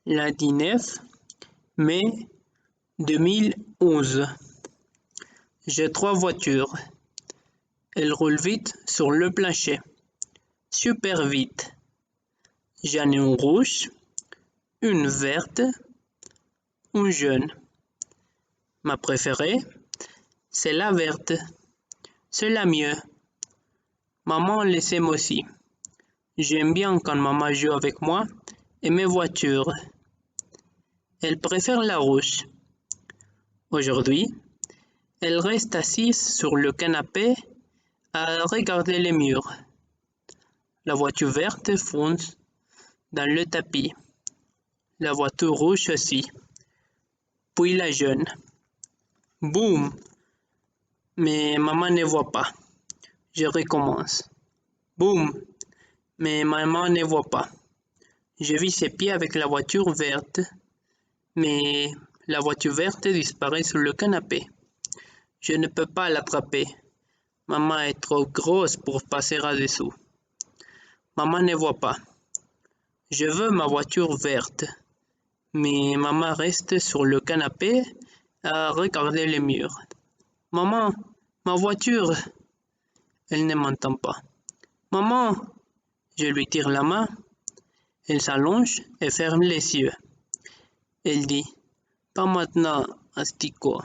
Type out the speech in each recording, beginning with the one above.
Lundi 9 mai 2011. J'ai 3 voitures. Elles roulent vite sur le plancher. Super vite. J'en ai une rouge, une verte, une jaune. Ma préférée, c'est la verte. C'est la mieux. Maman les aime aussi. J'aime bien quand maman joue avec moi et mes voitures. Elle préfère la rouge. Aujourd'hui, elle reste assise sur le canapé à regarder les murs. La voiture verte fonce dans le tapis. La voiture rouge aussi. Puis la jaune. Boum! Mais maman ne voit pas. Je recommence. Boum! Mais maman ne voit pas. Je vis ses pieds avec la voiture verte. Mais la voiture verte disparaît sur le canapé. Je ne peux pas l'attraper. Maman est trop grosse pour passer là-dessous. Maman ne voit pas. Je veux ma voiture verte. Mais maman reste sur le canapé à regarder les murs. Maman, ma voiture! Elle ne m'entend pas. Maman! Je lui tire la main. Elle s'allonge et ferme les yeux. Elle dit, pas maintenant, Asticot.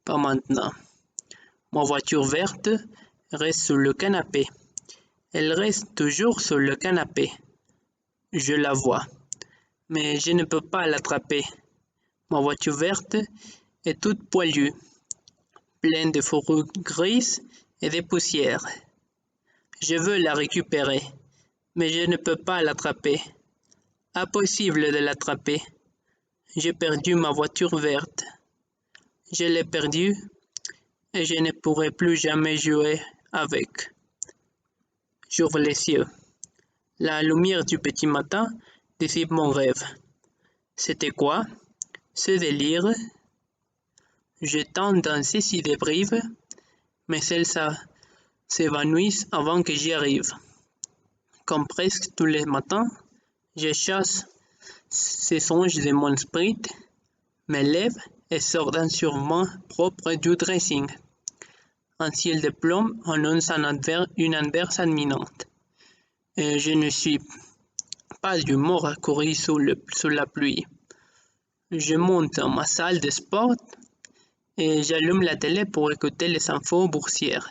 Pas maintenant. Ma voiture verte reste sur le canapé. Elle reste toujours sur le canapé. Je la vois, mais je ne peux pas l'attraper. Ma voiture verte est toute poilue, pleine de fourrure grise et de poussière. Je veux la récupérer, mais je ne peux pas l'attraper. Impossible de l'attraper. J'ai perdu ma voiture verte. Je l'ai perdue et je ne pourrai plus jamais jouer avec. J'ouvre les yeux. La lumière du petit matin dissipe mon rêve. C'était quoi? Ce délire? Je tente d'en saisir des brives, mais celles-là s'évanouissent avant que j'y arrive. Comme presque tous les matins, je chasse ces songes de mon esprit, me lève et sors d'un survêtement propre du dressing. Un ciel de plomb annonce une adverse imminente. Et je ne suis pas d'humour à courir sous la pluie. Je monte dans ma salle de sport et j'allume la télé pour écouter les infos boursières.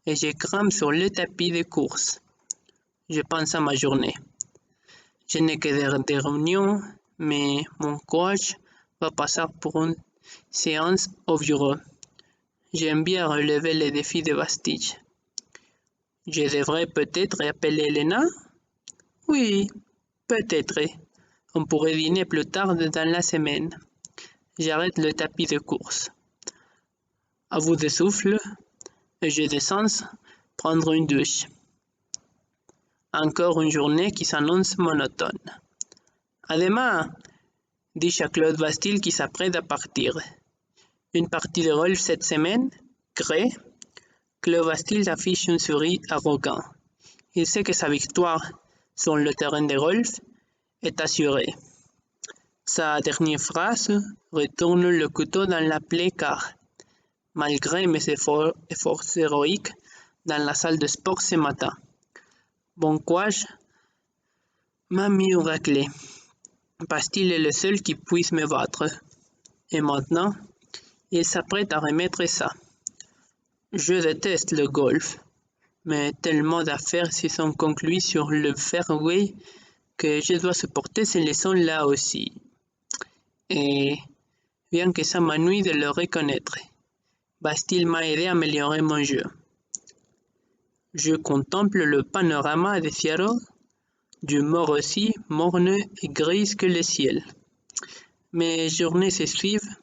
Et je grimpe sur le tapis de course. Je pense à ma journée. Je n'ai que des réunions, mais mon coach va passer pour une séance au bureau. J'aime bien relever les défis de Bastille. Je devrais peut-être appeler Elena? Oui, peut-être. On pourrait dîner plus tard dans la semaine. J'arrête le tapis de course. À bout de souffle, je descends prendre une douche. Encore une journée qui s'annonce monotone. À demain, dit Claude Bastille qui s'apprête à partir. Une partie de golf cette semaine? Gré? Claude Bastille affiche une souris arrogant. Il sait que sa victoire sur le terrain de golf est assurée. Sa dernière phrase retourne le couteau dans la plaie car, malgré mes efforts héroïques dans la salle de sport ce matin, bon courage m'a mis au raclé. Bastille est le seul qui puisse me battre. Et maintenant, il s'apprête à remettre ça. Je déteste le golf, mais tellement d'affaires s'y sont conclues sur le fairway que je dois supporter ces leçons-là aussi. Et bien que ça m'ennuie de le reconnaître, Bastille m'a aidé à améliorer mon jeu. Je contemple le panorama de Seattle, du mort aussi morne et grise que le ciel. Mes journées se suivent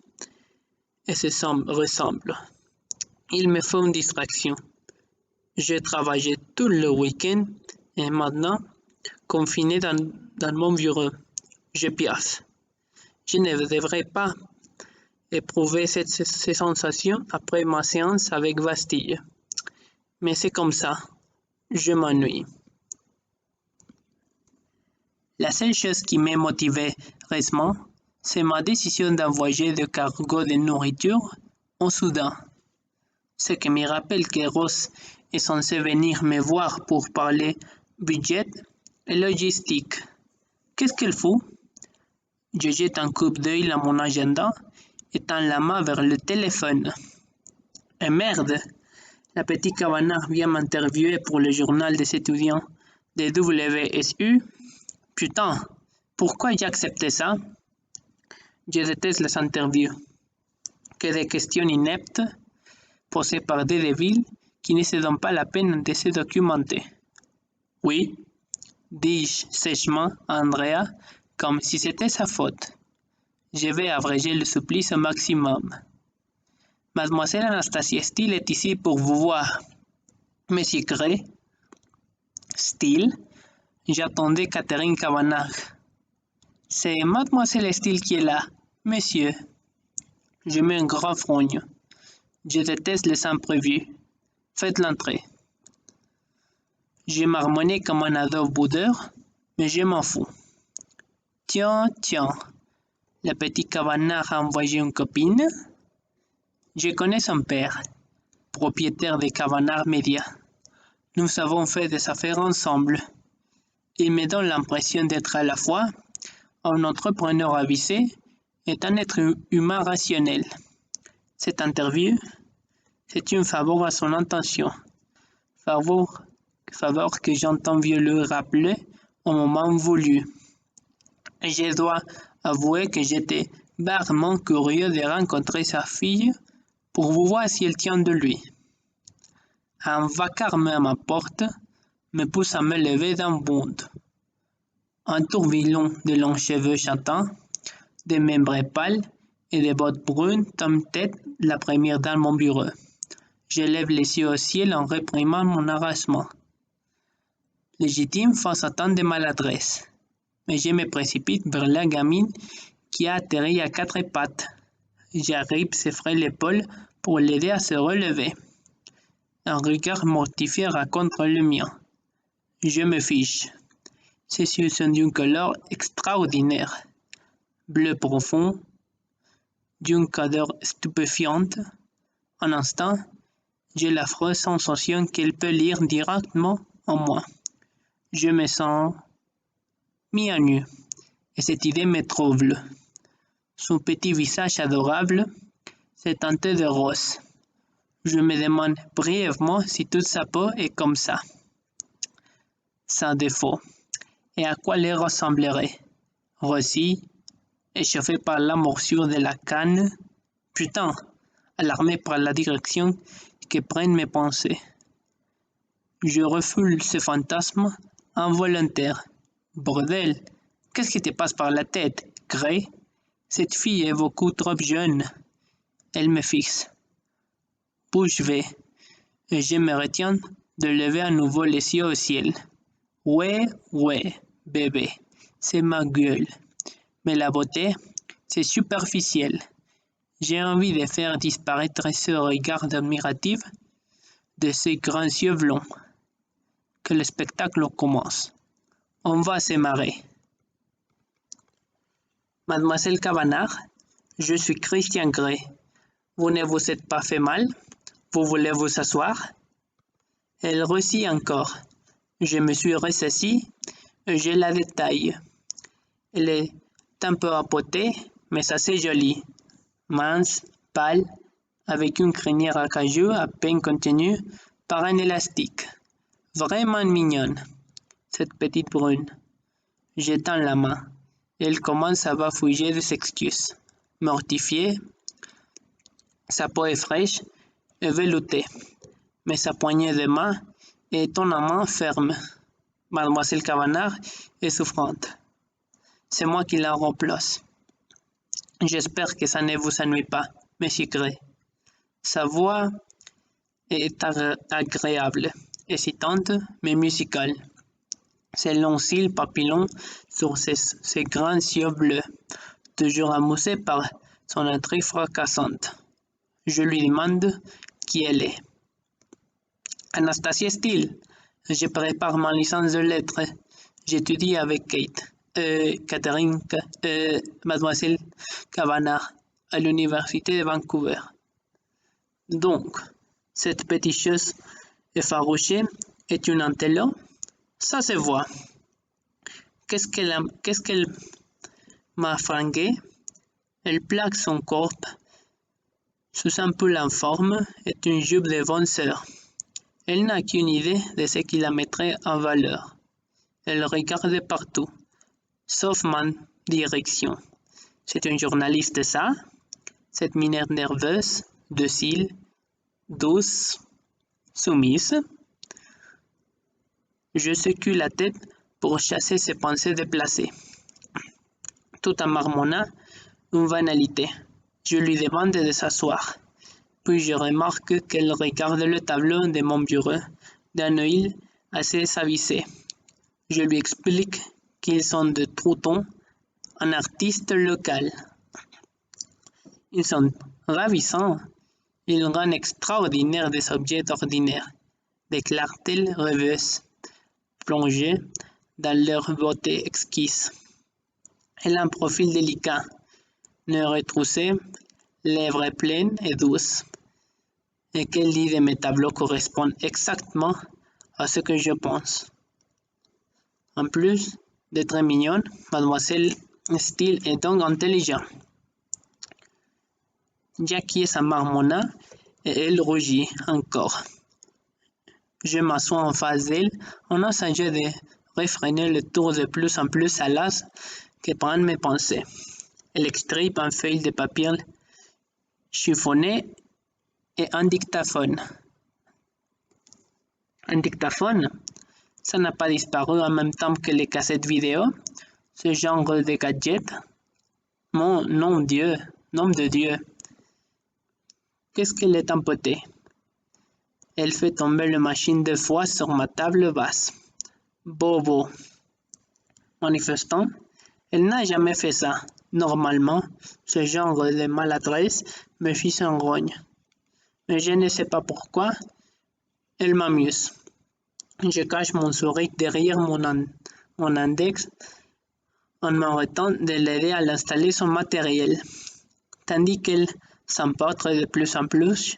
et se ressemblent. Il me faut une distraction. J'ai travaillé tout le week-end et maintenant, confiné dans mon bureau, je piaffe. Je ne devrais pas éprouver ces sensations après ma séance avec Bastille. Mais c'est comme ça, je m'ennuie. La seule chose qui m'a motivé récemment, c'est ma décision d'envoyer des cargos de nourriture au Soudan. Ce qui me rappelle que Ross est censé venir me voir pour parler budget et logistique. Qu'est-ce qu'elle fout? Je jette un coup d'œil à mon agenda et tends la main vers le téléphone. Et merde! La petite Kavanagh vient m'interviewer pour le journal des étudiants de WSU. Putain, pourquoi j'ai accepté ça? Je déteste les interviews. Que des questions ineptes posées par des débiles qui ne se donnent pas la peine de se documenter. Oui, dis-je sèchement à Andrea, comme si c'était sa faute. Je vais abréger le supplice au maximum. Mademoiselle Anastasia Steele est ici pour vous voir. Monsieur Gray. Steele. J'attendais Catherine Kavanagh. C'est Mademoiselle Steele qui est là, monsieur. Je mets un grand frogne. Je déteste les imprévus. Faites l'entrée. J'ai marmonné comme un ado boudeur, mais je m'en fous. Tiens, la petite Kavanagh a envoyé une copine. Je connais son père, propriétaire de Kavanagh Media. Nous avons fait des affaires ensemble. Il me donne l'impression d'être à la fois un entrepreneur avisé et un être humain rationnel. Cette interview, c'est une faveur à son intention. Faveur que j'entends lui rappeler au moment voulu. Et je dois avouer que j'étais barrement curieux de rencontrer sa fille pour voir si elle tient de lui. Un vacarme à ma porte me pousse à me lever d'un bond. Un tourbillon de longs cheveux châtains, de membres pâles et de bottes brunes tombe tête la première dans mon bureau. Je lève les yeux au ciel en réprimant mon harassement. Légitime face à tant de maladresse. Mais je me précipite vers la gamine qui a atterri à quatre pattes. J'arrive s'effraie l'épaule pour l'aider à se relever. Un regard mortifié raconte le mien. Je me fiche. Ses yeux sont d'une couleur extraordinaire. Bleu profond, d'une candeur stupéfiante. Un instant, j'ai l'affreuse sensation qu'elle peut lire directement en moi. Je me sens mis à nu, et cette idée me trouble. Son petit visage adorable s'est teinté de rose. Je me demande brièvement si toute sa peau est comme ça, sans défaut, et à quoi elle ressemblerait. Rossie, échauffée par la morsure de la canne, putain, alarmé par la direction que prennent mes pensées. Je refoule ce fantasme involontaire. Bordel, qu'est-ce qui te passe par la tête, Gray? Cette fille est beaucoup trop jeune. Elle me fixe. Bouche bée, et je me retiens de lever à nouveau les yeux au ciel. Ouais, bébé, c'est ma gueule. Mais la beauté, c'est superficiel. J'ai envie de faire disparaître ce regard admiratif de ces grands yeux blonds. Que le spectacle commence. On va se marrer. Mademoiselle Kavanagh, je suis Christian Gray. Vous ne vous êtes pas fait mal? Vous voulez vous asseoir? Elle rougit encore. Je me suis ressaisi et je la détaille. Elle est un peu apotée, mais assez jolie. Mince, pâle, avec une crinière acajou à peine contenue par un élastique. Vraiment mignonne, cette petite brune. J'étends la main. Elle commence à bafouiller des excuses. Mortifiée, sa peau est fraîche et veloutée, mais sa poignée de main est étonnamment ferme. Mademoiselle Kavanagh est souffrante. C'est moi qui la remplace. J'espère que ça ne vous ennuie pas, monsieur Gray. Sa voix est agréable, excitante, mais musicale. Ses longs cils papillons sur ses grands yeux bleus, toujours amusé par son intrigue fracassante. Je lui demande qui elle est. Anastasia Steele. Je prépare ma licence de lettres. J'étudie avec Kate. Mademoiselle Kavanagh à l'Université de Vancouver. Donc, cette petite chose effarouchée est une antelope? Ça se voit. Qu'est-ce qu'elle m'a fringué? Elle plaque son corps sous un pull informe et une jupe de bonne sœur. Elle n'a qu'une idée de ce qui la mettrait en valeur. Elle regarde partout, sauf ma direction. C'est une journaliste, ça? Cette mineure nerveuse, docile, douce, soumise. Je secoue la tête pour chasser ses pensées déplacées. Tout en marmonnant une banalité, je lui demande de s'asseoir. Puis je remarque qu'elle regarde le tableau de mon bureau d'un œil assez savissé. Je lui explique qu'ils sont de Trouton, un artiste local. Ils sont ravissants. Ils rendent extraordinaires des objets ordinaires, déclare-t-elle rêveuse, plongée dans leur beauté exquise. Elle a un profil délicat, nez retroussé, lèvres pleines et douces. Et qu'elle dit de mes tableaux correspond exactement à ce que je pense. En plus d'être mignonne, Mademoiselle Steele est donc intelligente. J'acquiesce en marmonnant et elle rougit encore. Je m'assois en face d'elle en essayant de réfréner le tour de plus en plus salace que prennent mes pensées. Elle extrait une feuille de papier chiffonné et un dictaphone. Un dictaphone? Ça n'a pas disparu en même temps que les cassettes vidéo, ce genre de gadget. Mon nom de Dieu. Qu'est-ce qu'elle est empotée? Elle fait tomber la machine 2 fois sur ma table basse. Bobo. Manifestant, elle n'a jamais fait ça. Normalement, ce genre de maladresse me fit en rogne. Mais je ne sais pas pourquoi, elle m'amuse. Je cache mon sourire derrière mon index en m'arrêtant de l'aider à installer son matériel. Tandis qu'elle s'emporte de plus en plus,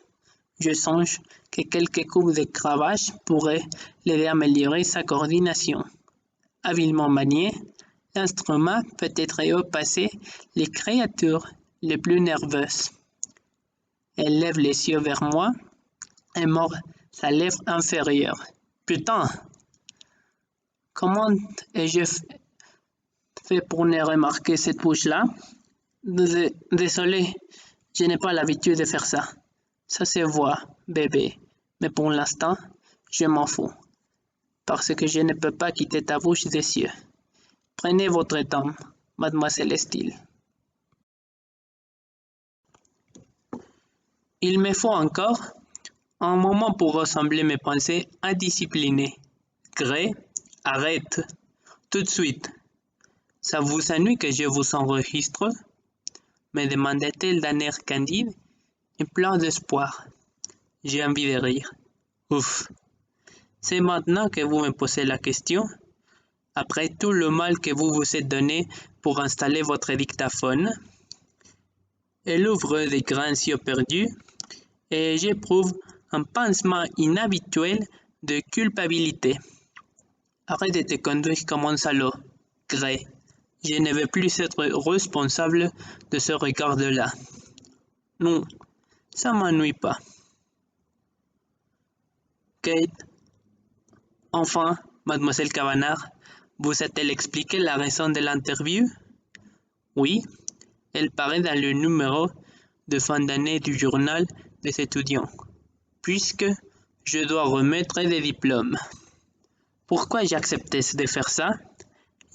je songe que quelques coups de cravache pourraient l'aider à améliorer sa coordination. Habilement manié, l'instrument peut être passé les créatures les plus nerveuses. Elle lève les yeux vers moi et mord sa lèvre inférieure. Putain! Comment ai-je fait pour ne remarquer cette bouche-là? Désolé, je n'ai pas l'habitude de faire ça. Ça se voit, bébé, mais pour l'instant, je m'en fous, parce que je ne peux pas quitter ta bouche des yeux. Prenez votre temps, mademoiselle Steele. Il me faut encore un moment pour rassembler mes pensées indisciplinées. Gray, arrête, tout de suite. Ça vous ennuie que je vous enregistre? Me demandait-elle d'un air candide et plein d'espoir. J'ai envie de rire. Ouf. C'est maintenant que vous me posez la question? Après tout le mal que vous vous êtes donné pour installer votre dictaphone? Elle ouvre des grands yeux perdus et j'éprouve un pincement inhabituel de culpabilité. Arrête de te conduire comme un salaud, Gray. Je ne veux plus être responsable de ce regard-là. Non, ça m'ennuie pas. Kate, enfin, mademoiselle Kavanagh, vous a-t-elle expliqué la raison de l'interview? Oui, elle paraît dans le numéro de fin d'année du journal des étudiants, puisque je dois remettre des diplômes. Pourquoi j'ai accepté de faire ça?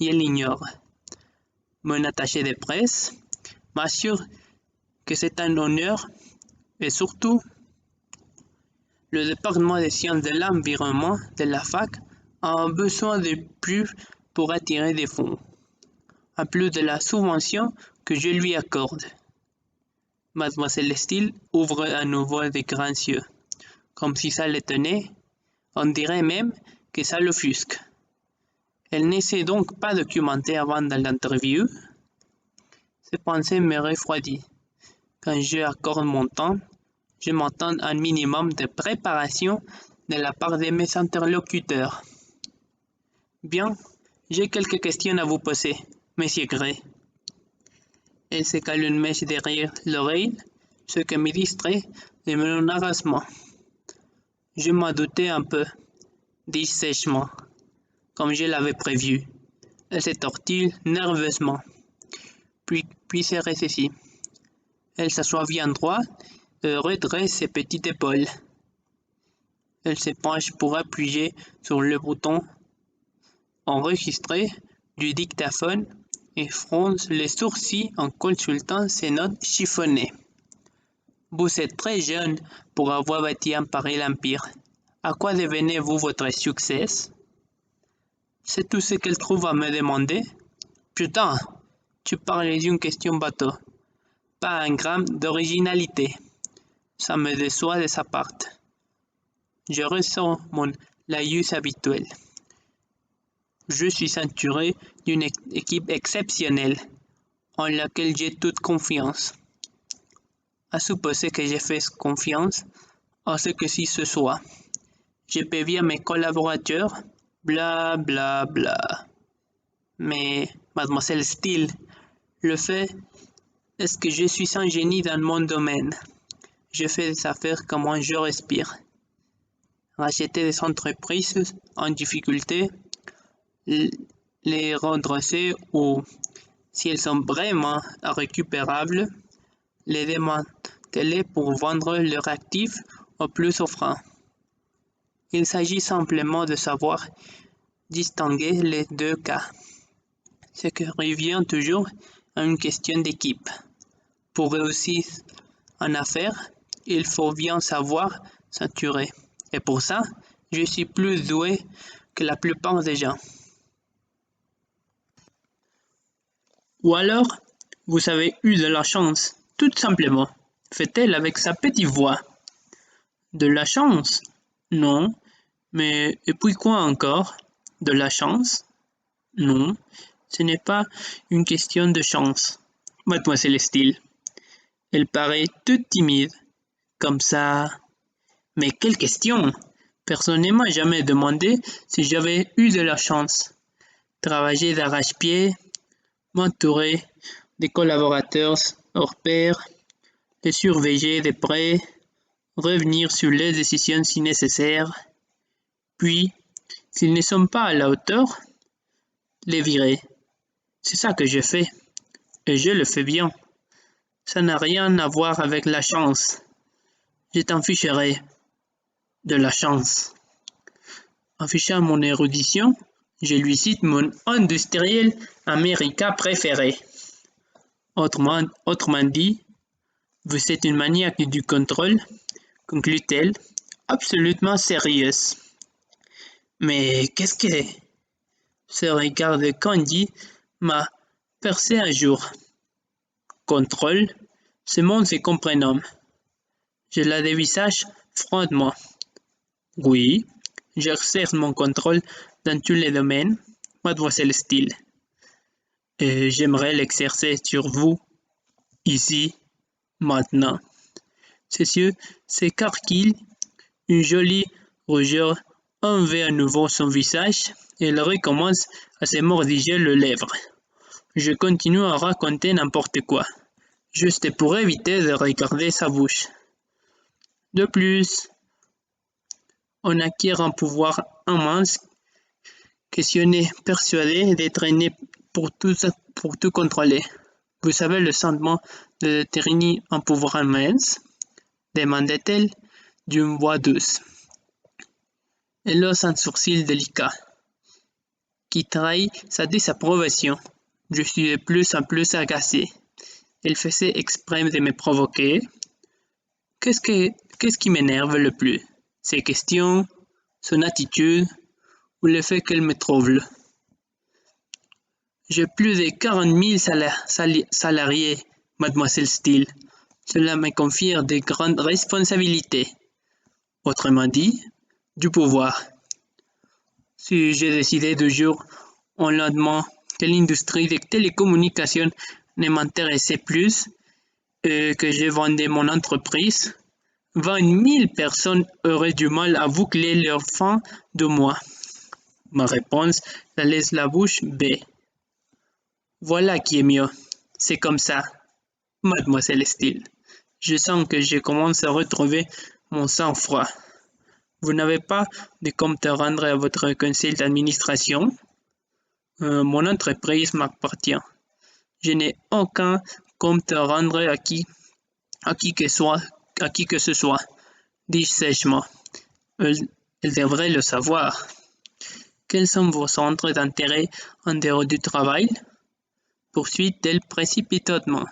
Je l'ignore. Mon attaché de presse m'assure que c'est un honneur et surtout, le département des sciences de l'environnement de la fac a un besoin de plus pour attirer des fonds, en plus de la subvention que je lui accorde. Mademoiselle Steele ouvre à nouveau des grands yeux, comme si ça l'étonnait, on dirait même que ça l'offusque. Elle n'essaie donc pas de commenter avant de l'interview. Ces pensées me refroidissent. Quand je accorde mon temps, je m'attends à un minimum de préparation de la part de mes interlocuteurs. Bien, j'ai quelques questions à vous poser, Monsieur Gray. Elle se cale une mèche derrière l'oreille, ce qui me distrait de mon harassement. Je m'en doutais un peu, dis-je sèchement, comme je l'avais prévu. Elle se tortille nerveusement, puis se ressaisit. Elle s'assoit bien droit et redresse ses petites épaules. Elle se penche pour appuyer sur le bouton enregistré du dictaphone et fronce les sourcils en consultant ses notes chiffonnées. Vous êtes très jeune pour avoir bâti un pareil empire. À quoi devenez-vous votre succès? C'est tout ce qu'elle trouve à me demander. Putain, tu parles d'une question bateau. Pas un gramme d'originalité. Ça me déçoit de sa part. Je ressens mon laïus habituel. Je suis ceinturé d'une équipe exceptionnelle, en laquelle j'ai toute confiance. À supposer que j'ai fait confiance à ce que si ce soit. Je peux bien mes collaborateurs, bla bla bla. Mais, mademoiselle Steele, le fait est que je suis un génie dans mon domaine. Je fais des affaires comme je respire. Racheter des entreprises en difficulté, les redresser ou, si elles sont vraiment récupérables, les démanteler pour vendre leurs actifs au plus offrant. Il s'agit simplement de savoir distinguer les deux cas, ce qui revient toujours à une question d'équipe. Pour réussir en affaires, il faut bien savoir s'entourer. Et pour ça, je suis plus doué que la plupart des gens. Ou alors, vous avez eu de la chance, tout simplement, fait-elle avec sa petite voix. De la chance? Non. Mais et puis quoi encore? De la chance? Non, ce n'est pas une question de chance, mademoiselle Steele. Elle paraît toute timide, comme ça. Mais quelle question! Personne ne m'a jamais demandé si j'avais eu de la chance. Travailler d'arrache-pied, m'entourer des collaborateurs hors pair, les surveiller de près, revenir sur les décisions si nécessaire, puis, s'ils ne sont pas à la hauteur, les virer. C'est ça que je fais, et je le fais bien. Ça n'a rien à voir avec la chance. Je t'en ficherai de la chance. En fichant mon érudition, je lui cite mon industriel américain préféré. Autrement dit, vous êtes une maniaque du contrôle, conclut-elle, absolument sérieuse. Mais qu'est-ce que ce regard de Candy m'a percé un jour? Contrôle, ce monde se comprend. Je la dévisage froidement. Oui, j'exerce mon contrôle dans tous les domaines, mademoiselle Steele. Et j'aimerais l'exercer sur vous, ici, maintenant. Ses yeux s'écarquillent, une jolie rougeur envahit à nouveau son visage et elle recommence à se mordiger les lèvres. Je continue à raconter n'importe quoi, juste pour éviter de regarder sa bouche. De plus, on acquiert un pouvoir immense que si on est persuadé d'être né pour tout contrôler. Vous savez le sentiment de détenir un pouvoir immense? Demandait-elle d'une voix douce. Elle hausse un sourcil délicat, qui trahit sa désapprobation. Je suis de plus en plus agacé. Elle faisait exprès de me provoquer. Qu'est-ce qui m'énerve le plus? Ses questions, son attitude, ou le fait qu'elle me trouble. J'ai plus de 40 000 salariés, mademoiselle Steele. Cela me confie de grandes responsabilités. Autrement dit, du pouvoir. Si j'ai décidé de jour au lendemain que l'industrie des télécommunications ne m'intéressait plus et que j'ai vendu mon entreprise, 20 000 personnes auraient du mal à boucler leur fin de mois. Ma réponse, ça laisse la bouche bée. Voilà qui est mieux. C'est comme ça, mademoiselle Steele. Je sens que je commence à retrouver mon sang-froid. Vous n'avez pas de compte à rendre à votre conseil d'administration? Mon entreprise m'appartient. Je n'ai aucun compte à rendre à qui que ce soit, dis-je sèchement. Elle devrait le savoir. Quels sont vos centres d'intérêt en dehors du travail? Poursuit-elle précipitamment.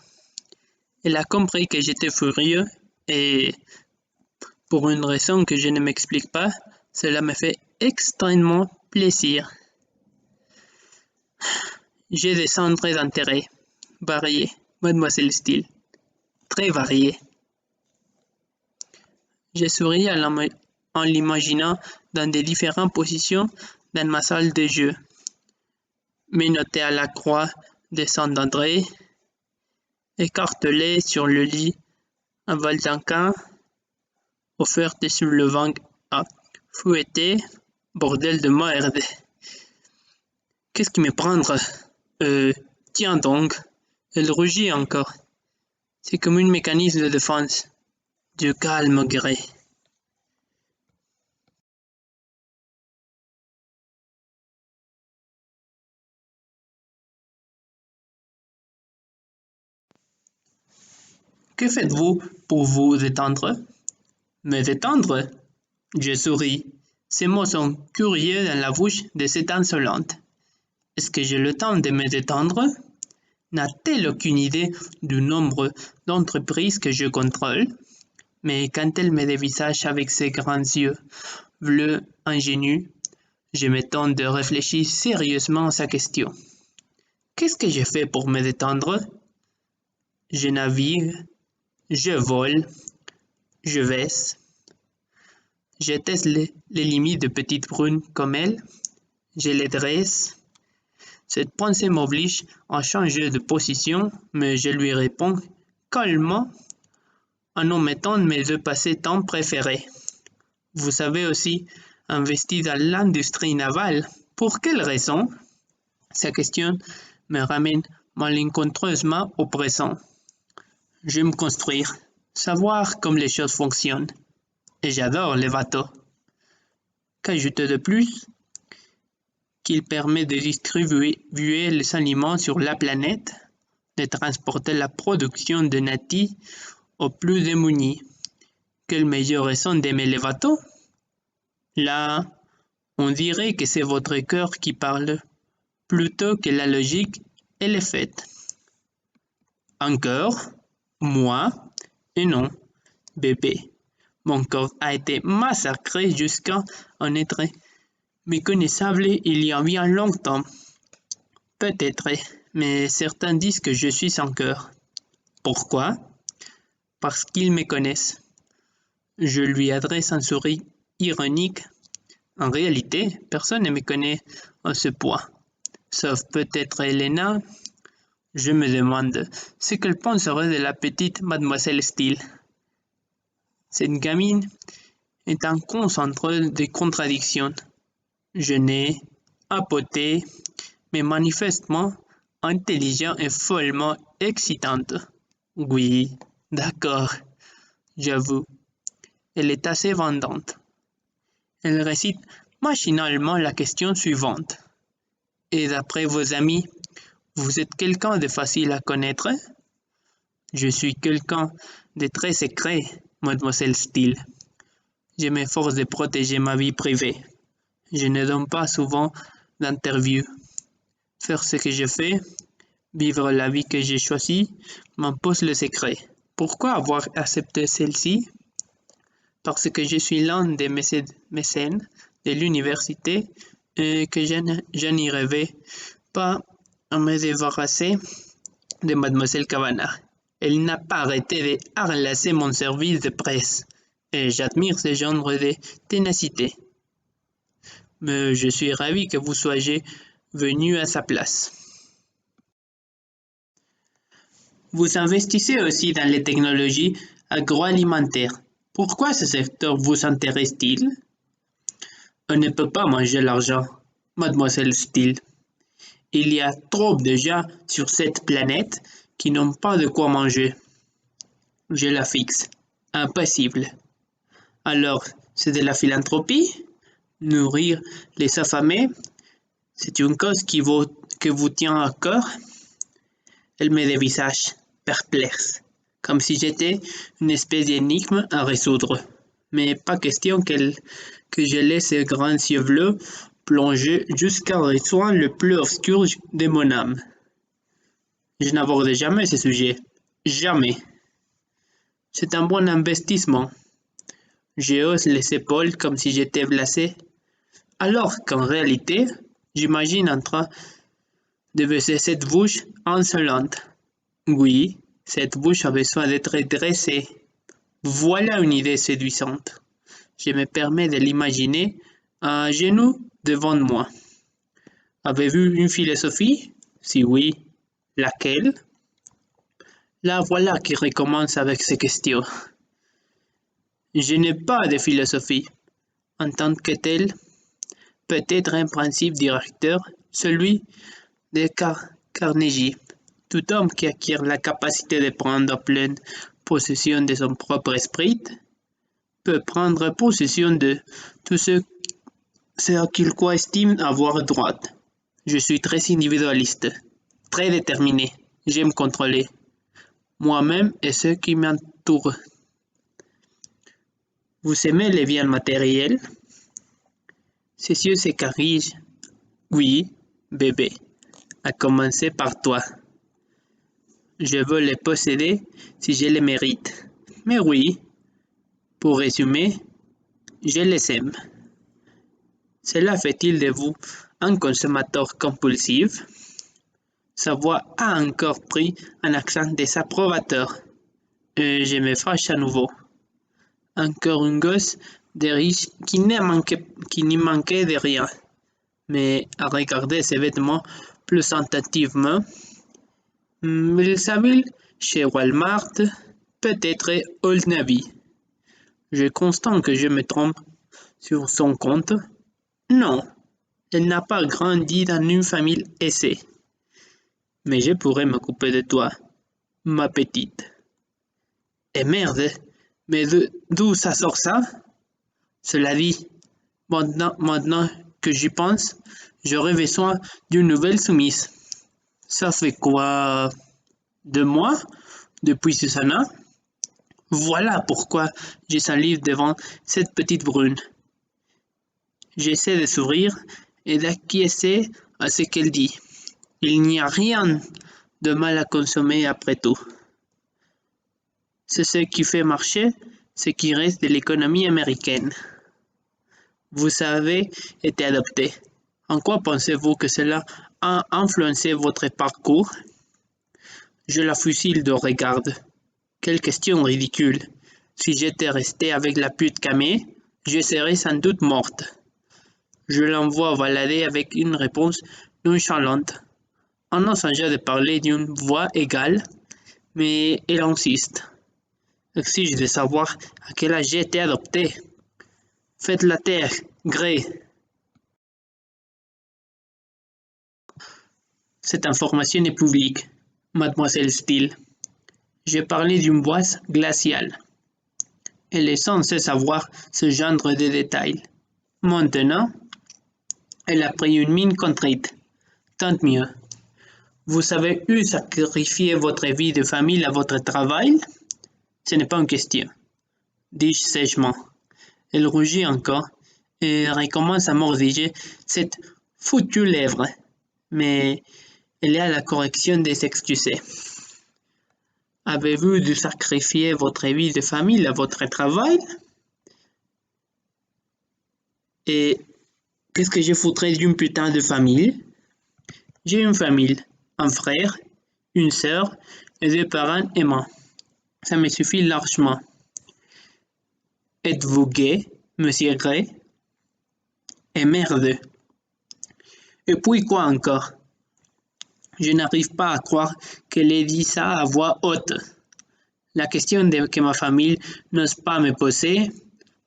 Elle a compris que j'étais furieux et, pour une raison que je ne m'explique pas, cela me fait extrêmement plaisir. J'ai des centres d'intérêt variés, mademoiselle Steele, très variés. J'ai souri en l'imaginant dans des différentes positions dans ma salle de jeu. Menotté à la croix de Saint-André, écartelé sur le lit à Valdanquin, offerte sur le vent à fouetter, bordel de merde. Qu'est-ce qui me prendre? Tiens donc, elle rugit encore. C'est comme un mécanisme de défense. Dieu calme gré. Que faites-vous pour vous détendre? Me détendre? Je souris. Ces mots sont curieux dans la bouche de cette insolente. Est-ce que j'ai le temps de me détendre? N'a-t-elle aucune idée du nombre d'entreprises que je contrôle? Mais quand elle me dévisage avec ses grands yeux bleus ingénus, je me tente de réfléchir sérieusement à sa question. Qu'est-ce que je fais pour me détendre? Je navigue, je vole, je baisse. Je teste les limites de petites brunes comme elle, je les dresse. Cette pensée m'oblige à changer de position, mais je lui réponds calmement en omettant mes deux passés-temps préférés. Vous avez aussi investi dans l'industrie navale. Pour quelle raison? Sa question me ramène malencontreusement au présent. J'aime construire, savoir comment les choses fonctionnent. Et j'adore les bateaux. Qu'ajouter de plus? Qu'il permet de distribuer les aliments sur la planète, de transporter la production de nati aux plus démunis. Quelle meilleure raison d'aimer les bateaux? Là, on dirait que c'est votre cœur qui parle, plutôt que la logique et les faits. Encore, moi, et non, bébé. Mon corps a été massacré jusqu'à en être méconnaissable il y a bien longtemps. Peut-être, mais certains disent que je suis sans cœur. Pourquoi? Parce qu'ils me connaissent. Je lui adresse un sourire ironique. En réalité, personne ne me connaît à ce point, sauf peut-être Elena. Je me demande ce qu'elle penserait de la petite mademoiselle Steele. Cette gamine est un concentré de contradictions. Jeune, apotée, mais manifestement intelligente et follement excitante. Oui, d'accord, j'avoue, elle est assez vendante. Elle récite machinalement la question suivante. Et d'après vos amis, vous êtes quelqu'un de facile à connaître? Je suis quelqu'un de très secret, mademoiselle Steele. Je m'efforce de protéger ma vie privée. Je ne donne pas souvent d'interviews. Faire ce que je fais, vivre la vie que j'ai choisie, m'impose le secret. Pourquoi avoir accepté celle-ci? Parce que je suis l'un des mécènes de l'université et que je n'y rêvais pas à me débarrasser de mademoiselle Kavanagh. Elle n'a pas arrêté de harceler mon service de presse et j'admire ce genre de ténacité. Mais je suis ravi que vous soyez venu à sa place. Vous investissez aussi dans les technologies agroalimentaires. Pourquoi ce secteur vous intéresse-t-il? On ne peut pas manger l'argent, mademoiselle Steele. Il y a trop de gens sur cette planète qui n'ont pas de quoi manger. Je la fixe. Impossible. Alors, c'est de la philanthropie? Nourrir les affamés? C'est une cause que vous tient à cœur? Elle me dévisage, perplexe, comme si j'étais une espèce d'énigme à résoudre. Mais pas question que je laisse ces grands yeux bleus plonger jusqu'à rejoindre le plus obscur de mon âme. Je n'aborde jamais ce sujet. Jamais. C'est un bon investissement. Je hausse les épaules comme si j'étais blessé, alors qu'en réalité, j'imagine en train de baisser cette bouche insolente. Oui, cette bouche a besoin d'être dressée. Voilà une idée séduisante. Je me permets de l'imaginer à genoux devant moi. Avez-vous une philosophie? Si oui, laquelle? La voilà qui recommence avec ces questions. Je n'ai pas de philosophie. En tant que telle, peut-être un principe directeur, celui de Carnegie. Tout homme qui acquiert la capacité de prendre pleine possession de son propre esprit peut prendre possession de tout ce qu'il croit estime avoir droit. Je suis très individualiste, très déterminé. J'aime contrôler moi-même et ceux qui m'entourent. Vous aimez les biens matériels? Ses yeux s'écarquillent. Oui, bébé, à commencer par toi. Je veux les posséder si je les mérite. Mais oui, pour résumer, je les aime. Cela fait-il de vous un consommateur compulsif? Sa voix a encore pris un accent désapprobateur. Et je me fâche à nouveau. Encore une gosse de riche qui n'y manquait de rien. Mais à regarder ses vêtements plus attentivement, il s'habille chez Walmart, peut-être Old Navy. Je constate que je me trompe sur son compte. Non, elle n'a pas grandi dans une famille aisée. Mais je pourrais m'occuper de toi, ma petite. Et merde, mais d'où ça sort ça? Cela dit, maintenant que j'y pense, j'aurais besoin d'une nouvelle soumise. Ça fait quoi? 2 mois depuis Susanna? Voilà pourquoi je salive devant cette petite brune. J'essaie de sourire et d'acquiescer à ce qu'elle dit. Il n'y a rien de mal à consommer après tout. C'est ce qui fait marcher ce qui reste de l'économie américaine. Vous avez été adopté. En quoi pensez-vous que cela a influencé votre parcours? Je la fusille de regard. Quelle question ridicule. Si j'étais resté avec la pute Camé, je serais sans doute morte. Je l'envoie balader avec une réponse nonchalante, en essayant de parler d'une voix égale, mais elle insiste. Exige de savoir à quel âge j'ai été adopté. Faites la terre, Grey. Cette information est publique, mademoiselle Steele. J'ai parlé d'une boisse glaciale. Elle est censée savoir ce genre de détails. Maintenant, elle a pris une mine contrite. Tant mieux. Vous avez eu sacrifier votre vie de famille à votre travail? Ce n'est pas une question, dis-je sèchement. Elle rougit encore et recommence à mordiller cette foutue lèvre, mais elle est à la correction de s'excuser. Avez-vous dû sacrifier votre vie de famille à votre travail? Et qu'est-ce que je foutrais d'une putain de famille? J'ai une famille, un frère, une sœur et 2 parents aimants. Ça me suffit largement. Êtes-vous gay, monsieur Gray? Et merde! Et puis quoi encore? Je n'arrive pas à croire qu'elle ait dit ça à voix haute. La question que ma famille n'ose pas me poser,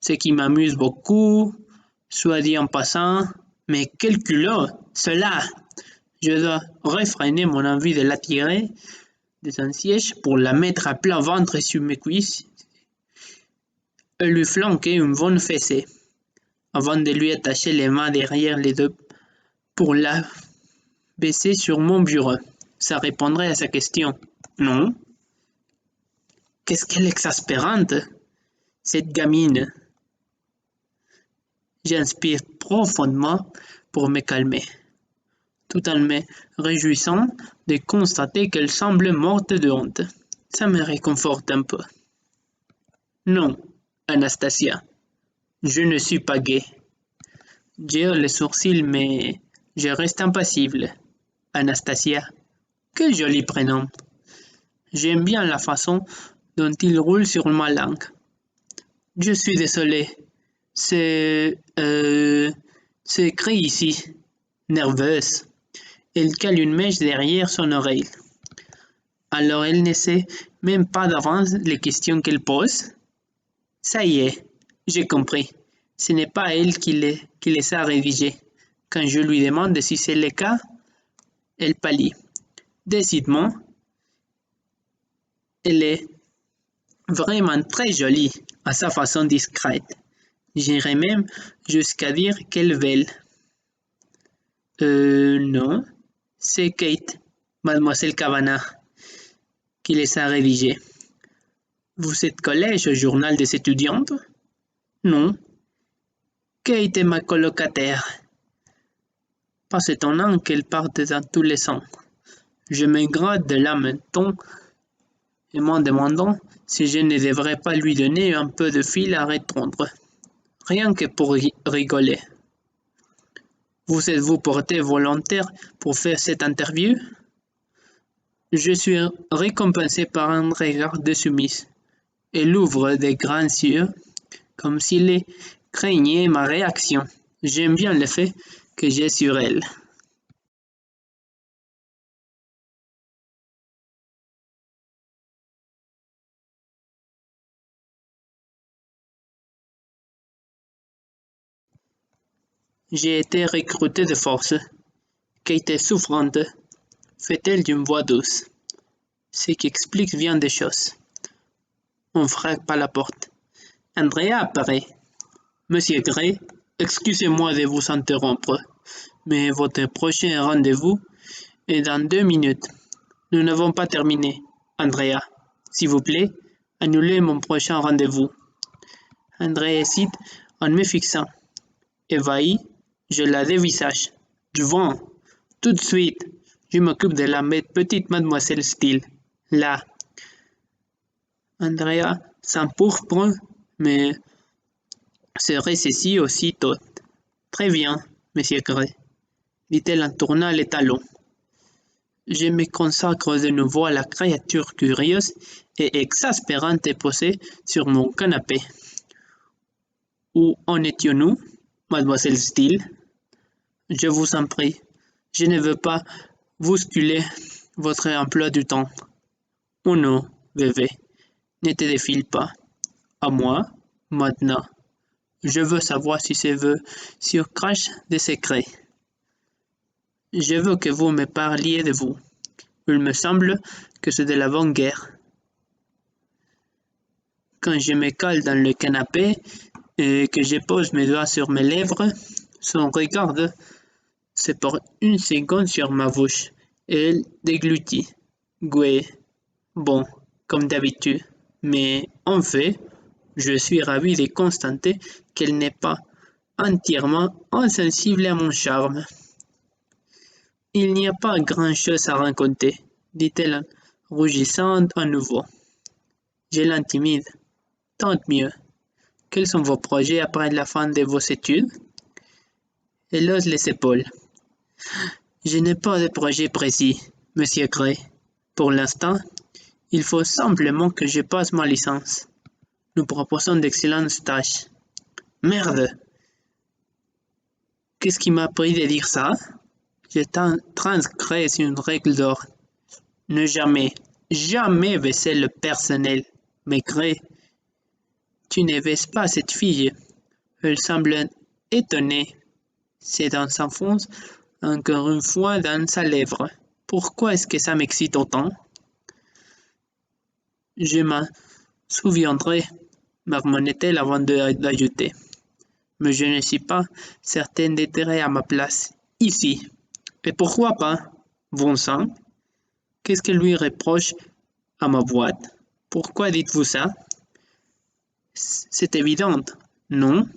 ce qui m'amuse beaucoup, soit dit en passant, mais quel culot, cela! Je dois réfréner mon envie de l'attirer de son siège pour la mettre à plat ventre sur mes cuisses et lui flanquer une bonne fessée, avant de lui attacher les mains derrière les deux pour la baisser sur mon bureau. Ça répondrait à sa question. Non? Qu'est-ce qu'elle est exaspérante, cette gamine. J'inspire profondément pour me calmer, tout en me réjouissant de constater qu'elle semble morte de honte. Ça me réconforte un peu. Non, Anastasia, je ne suis pas gay. J'ai les sourcils, mais je reste impassible. Anastasia, quel joli prénom. J'aime bien la façon dont il roule sur ma langue. Je suis désolé. C'est écrit ici. Nerveuse. Elle cale une mèche derrière son oreille. Alors elle ne sait même pas d'avance les questions qu'elle pose. Ça y est, j'ai compris. Ce n'est pas elle qui les a rédigées. Quand je lui demande si c'est le cas, elle pâlit. Décidément, elle est vraiment très jolie à sa façon discrète. J'irais même jusqu'à dire qu'elle vèle. Non, c'est Kate, mademoiselle Kavanagh, qui les a rédigées. Vous êtes collège au journal des étudiantes? Non. Kate est ma colocataire. Pas étonnant qu'elle parte dans tous les sens. Je me gratte de là maintenant et m'en demandant si je ne devrais pas lui donner un peu de fil à retordre, rien que pour rigoler. Vous êtes-vous porté volontaire pour faire cette interview? Je suis récompensé par un regard de soumise. Elle ouvre des grands yeux, comme s'il craignait ma réaction. J'aime bien l'effet que j'ai sur elle. J'ai été recruté de force. Kate est souffrante, fait-elle d'une voix douce, ce qui explique bien des choses. On frappe à la porte. Andrea apparaît. Monsieur Gray, excusez-moi de vous interrompre, mais votre prochain rendez-vous est dans 2 minutes. Nous n'avons pas terminé. Andrea, s'il vous plaît, annulez mon prochain rendez-vous. Andrea hésite en me fixant. Évahi, je la dévisage. Du vent. Tout de suite. Je m'occupe de la petite mademoiselle Steele. Là. Andrea s'empourpre, mais se ressaisit aussitôt. Très bien, monsieur Gray, dit-elle en tournant les talons. Je me consacre de nouveau à la créature curieuse et exaspérante posée sur mon canapé. Où en étions-nous, mademoiselle Steele? Je vous en prie, je ne veux pas bousculer votre emploi du temps. Oh non, bébé, ne te défile pas. À moi, maintenant. Je veux savoir si ce veut surcrache des secrets. Je veux que vous me parliez de vous. Il me semble que c'est de la bonne guerre. Quand je me cale dans le canapé et que je pose mes doigts sur mes lèvres, son regard se porte une seconde sur ma bouche et elle déglutit. Goué. Bon, comme d'habitude. Mais en fait, je suis ravi de constater qu'elle n'est pas entièrement insensible à mon charme. Il n'y a pas grand-chose à raconter, dit-elle en rougissant à nouveau. Je l'intimide. Tant mieux. Quels sont vos projets après la fin de vos études? Elle hausse les épaules. Je n'ai pas de projet précis, monsieur Gray. Pour l'instant, il faut simplement que je passe ma licence. Nous proposons d'excellentes tâches. Merde! Qu'est-ce qui m'a pris de dire ça? J'ai transgressé une règle d'or. Ne jamais, jamais baisser le personnel. Maigret, tu ne baisses pas cette fille. Elle semble étonnée. Ses dents s'enfoncent encore une fois dans sa lèvre. Pourquoi est-ce que ça m'excite autant? Je m'en souviendrai, marmonnait-elle avant d'ajouter. Mais je ne suis pas certaine d'être à ma place, ici. Et pourquoi pas? Bon sang, qu'est-ce qu'elle lui reproche à ma boîte? Pourquoi dites-vous ça? C'est évident, non?